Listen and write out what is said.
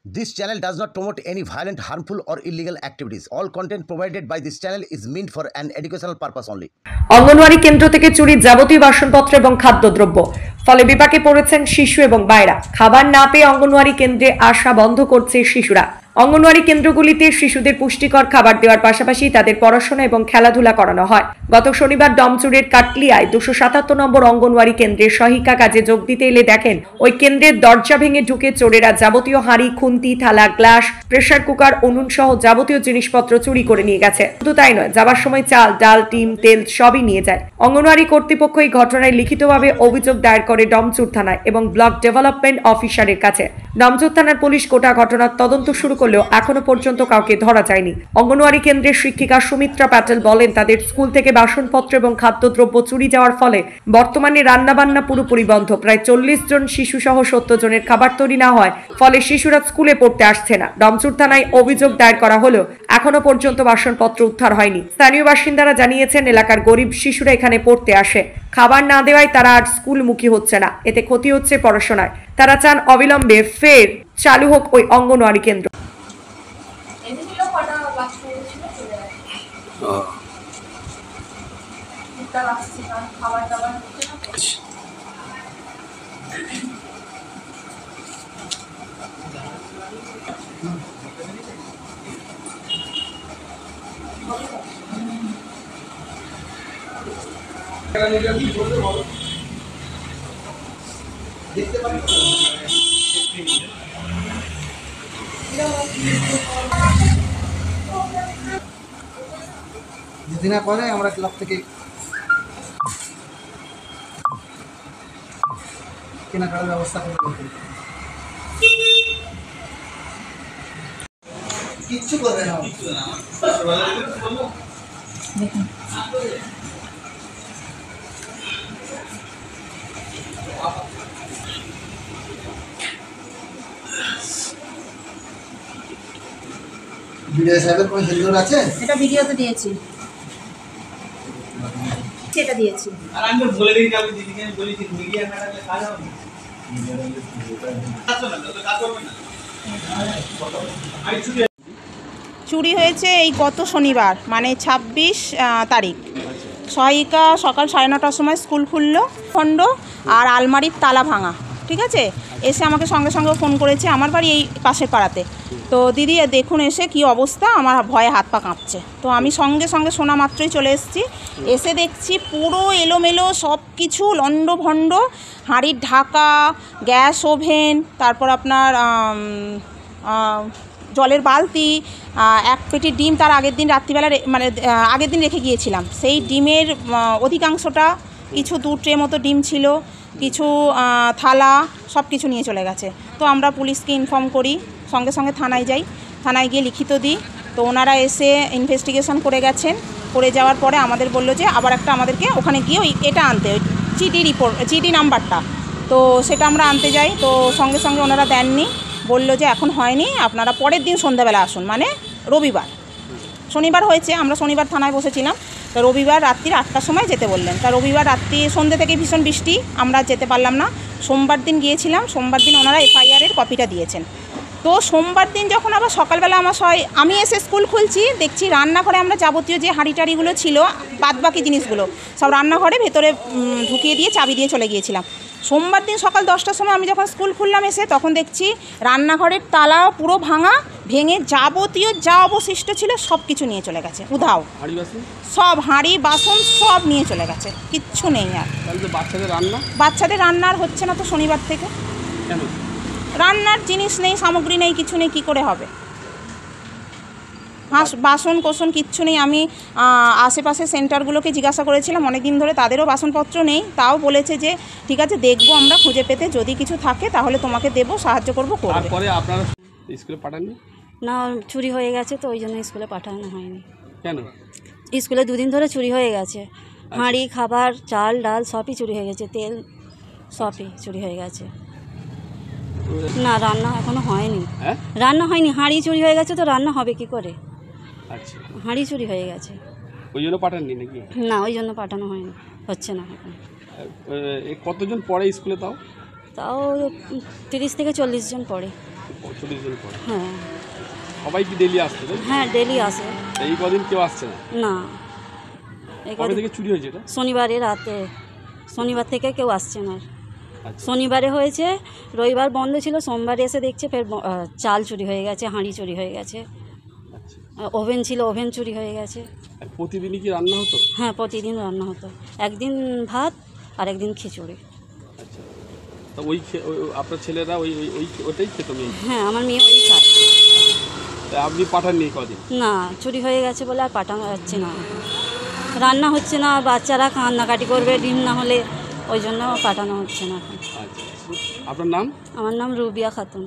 This channel does not promote any violent, harmful, or illegal activities. All content provided by this channel is meant for an educational purpose only. Anganwadi কেন্দ্র থেকে চুরি যাবতীয় বাসনপত্র এবং খাদ্যদ্রব্য, ফলে বিপাকে পড়েছেন শিশু এবং মায়েরা। খাবার না পেয়ে অঙ্গনওয়াড়ি কেন্দ্রে আসা বন্ধ করছে শিশুরা। অঙ্গনওয়াড়ি কেন্দ্রগুলিতে শিশুদের পুষ্টিকর খাবার দেওয়ার পাশাপাশি তাদের পড়াশোনা এবং খেলাধুলা করানো হয়। গত শনিবার ডমচুরের কাটলিয়ায় 277 নম্বর অঙ্গনওয়াড়ি কেন্দ্রের সহায়িকা কাজে যোগ দিতে এলে দেখেন ওই কেন্দ্রের দরজা ভেঙে ঢুকে চোরেরা যাবতীয় হাঁড়ি, খুন্তি, থালা, গ্লাস, প্রেসার কুকার, উনুন সহ যাবতীয় জিনিসপত্র চুরি করে নিয়ে গেছে। শুধু তাই নয়, যাবার সময় চাল, ডাল, ডিম, তেল সবই নিয়ে যায়। অঙ্গনওয়াড়ি কর্তৃপক্ষ এই ঘটনায় লিখিতভাবে অভিযোগ দায়ের করে ডমচুর থানায় এবং ব্লক ডেভেলপমেন্ট অফিসারের কাছে। ডমচুর থানার পুলিশ গোটা ঘটনার তদন্ত শুরু করলেও এখনো পর্যন্ত কাউকে ধরা যায়নি। অঙ্গনওয়াড়ি কেন্দ্রের শিক্ষিকা সুমিত্রা প্যাটেল বলেন, তাদের স্কুল থেকে বাসনপত্র এবং খাদ্যদ্রব্য চুরি যাওয়ার ফলে বর্তমানে রান্নাবান্না পুরোপুরি বন্ধ। প্রায় 40 জন শিশু সহ 70 জনের খাবার তৈরি না হয় ফলে শিশুরা স্কুলে পড়তে আসছে না। ডমচুর থানায় অভিযোগ দায়ের করা হলেও এখনো পর্যন্ত বাসনপত্র উদ্ধার হয়নি। স্থানীয় বাসিন্দারা জানিয়েছেন, এলাকার গরিব শিশুরা এখানে পড়তে আসে, খাবার না দেওয়ায় তারা আর স্কুলমুখী হচ্ছে না, এতে ক্ষতি হচ্ছে পড়াশোনায়। তারা চান অবিলম্বে ফের চালু হোক ওই অঙ্গনওয়াড়ি কেন্দ্র। যেদিন পরে আমরা ক্লাব থেকে কেনাকাটার ব্যবস্থা করে কিচ্ছু করবে না। দেখুন ভিডিও সাহেবের কোন সেলুলার আছে? এটা ভিডিওতে দিয়েছি, সেটা দিয়েছি। আর আমি বলে দিই কালকে দিদিকে আমি বলেছি মিডিয়া না থাকলে কাজ হবে না। চুরি হয়েছে এই গত শনিবার, মানে 26 তারিখ। সহায়িকা সকাল 9:30টার সময় স্কুল খুললো, খণ্ড আর আলমারির তালা ভাঙা, ঠিক আছে। এসে আমাকে সঙ্গে সঙ্গে ফোন করেছে, আমার বাড়ি এই পাশের পাড়াতে। তো দিদি দেখুন এসে কি অবস্থা, আমার ভয়ে হাত পা কাঁপছে। তো আমি সঙ্গে সঙ্গে শোনা মাত্রই চলে এসেছি। এসে দেখছি পুরো এলোমেলো সব কিছু, লণ্ডভণ্ড, হাঁড়ির ঢাকা, গ্যাস ওভেন, তারপর আপনার জলের বালতি, এক পেটি ডিম তার আগের দিন রাত্রিবেলা মানে আগের দিন রেখে গিয়েছিলাম, সেই ডিমের অধিকাংশটা, কিছু 2 ট্রে মতো ডিম ছিল, কিছু থালা, সব কিছু নিয়ে চলে গেছে। তো আমরা পুলিশকে ইনফর্ম করি, সঙ্গে সঙ্গে থানায় যাই, থানায় গিয়ে লিখিত দিই। তো ওনারা এসে ইনভেস্টিগেশন করে গেছেন। করে যাওয়ার পরে আমাদের বললো যে আবার একটা আমাদেরকে ওখানে গিয়ে ওই এটা আনতে, ওই জিডি নাম্বারটা। তো সেটা আমরা আনতে যাই, তো সঙ্গে সঙ্গে ওনারা দেননি, বললো যে এখন হয়নি, আপনারা পরের দিন সন্ধ্যাবেলা আসুন, মানে রবিবার। শনিবার হয়েছে, আমরা শনিবার থানায় বসেছিলাম, তো রবিবার রাত্রি 8টার সময় যেতে বললেন। তা রবিবার রাত্রি সন্ধ্যে থেকে ভীষণ বৃষ্টি, আমরা যেতে পারলাম না। সোমবার দিন গিয়েছিলাম, সোমবার দিন ওনারা এফআইআরের কপিটা দিয়েছেন। তো সোমবার দিন যখন আবার সকালবেলা আমি এসে স্কুল খুলছি, দেখছি রান্নাঘরে আমরা যাবতীয় যে হাঁড়ি টাড়িগুলো ছিল, বাদবাকি জিনিসগুলো সব রান্নাঘরে ভেতরে ঢুকিয়ে দিয়ে চাবি দিয়ে চলে গিয়েছিলাম। সোমবার দিন সকাল 10টার সময় আমি যখন স্কুল খুললাম এসে, তখন দেখছি রান্নাঘরের তালা পুরো ভেঙে যাবতীয় যা অবশিষ্ট ছিল সব কিছু নিয়ে চলে গেছে, উধাও। সব হাঁড়ি বাসন সব নিয়ে চলে গেছে, কিচ্ছু নেই আর। বাচ্চাদের রান্নার হচ্ছে না তো শনিবার থেকে। রান্নার জিনিস নেই, সামগ্রী নেই, কিছু নেই, কী করে হবে? বাসন কোসন কিচ্ছু নেই। আমি আশেপাশে সেন্টারগুলোকে জিজ্ঞাসা করেছিলাম অনেক দিন ধরে, তাদেরও বাসনপত্র নেই। তাও বলেছে যে ঠিক আছে, দেখবো আমরা খুঁজে পেতে, যদি কিছু থাকে তাহলে তোমাকে দেবো, সাহায্য করবো, করবে। তারপরে আপনারা স্কুলে পাঠাননি? না, চুরি হয়ে গেছে তো ওই জন্য স্কুলে পাঠানো হয়নি। কেন? স্কুলে 2 দিন ধরে চুরি হয়ে গেছে, হাঁড়ি, খাবার, চাল, ডাল সবই চুরি হয়ে গেছে, তেল সবই চুরি হয়ে গেছে। না, রান্না এখনো হয়নি। রান্না হয়নি, হাঁড়ি চুরি হয়ে গেছে তো রান্না হবে কি করে? আচ্ছা, হাঁড়ি চুরি হয়ে গেছে, ওই জন্য পাঠাননি নাকি? না, ওই জন্য পাঠানো হয়নি, হচ্ছে না এখন। কতজন পড়ে স্কুলে? তাও 30 থেকে 40 জন পড়ে। 40 জন পর হ্যাঁ সবাই কি ডেলি আসছে তাই? হ্যাঁ ডেলি আসে। এই কদিন কেউ আসছে না? না এই কবে কদিন- থেকে চুরি হয়েছে এটা? শনিবারে রাতে, শনিবার থেকে কেউ আসছে না। আচ্ছা শনিবারে হয়েছে, রবিবার বন্ধ ছিল, সোমবারে এসে দেখছে ফের চাল চুরি হয়ে গেছে, হাঁড়ি চুরি হয়ে গেছে, আচ্ছা। ওভেন ছিল, ওভেন চুরি হয়ে গেছে। আর প্রতিদিনই কি রান্না হতো? হ্যাঁ প্রতিদিন রান্না হতো, একদিন ভাত আর একদিন খিচুড়ি। আচ্ছা, তা আপনার ছেলেরা ওটাই খেত মেয়ে? হ্যাঁ আমার মেয়ে ওই খায়। তা আপনি পাঠাননি কদিন? না চুরি হয়ে গেছে বলে আর পাঠানো যাচ্ছে না, রান্না হচ্ছে না, বাচ্চারা কান্নাকাটি করবে ডিম না হলে, ওই জন্য পাঠানো হচ্ছে না এখন। আচ্ছা, আপনার নাম? আমার নাম রুবিয়া খাতুন।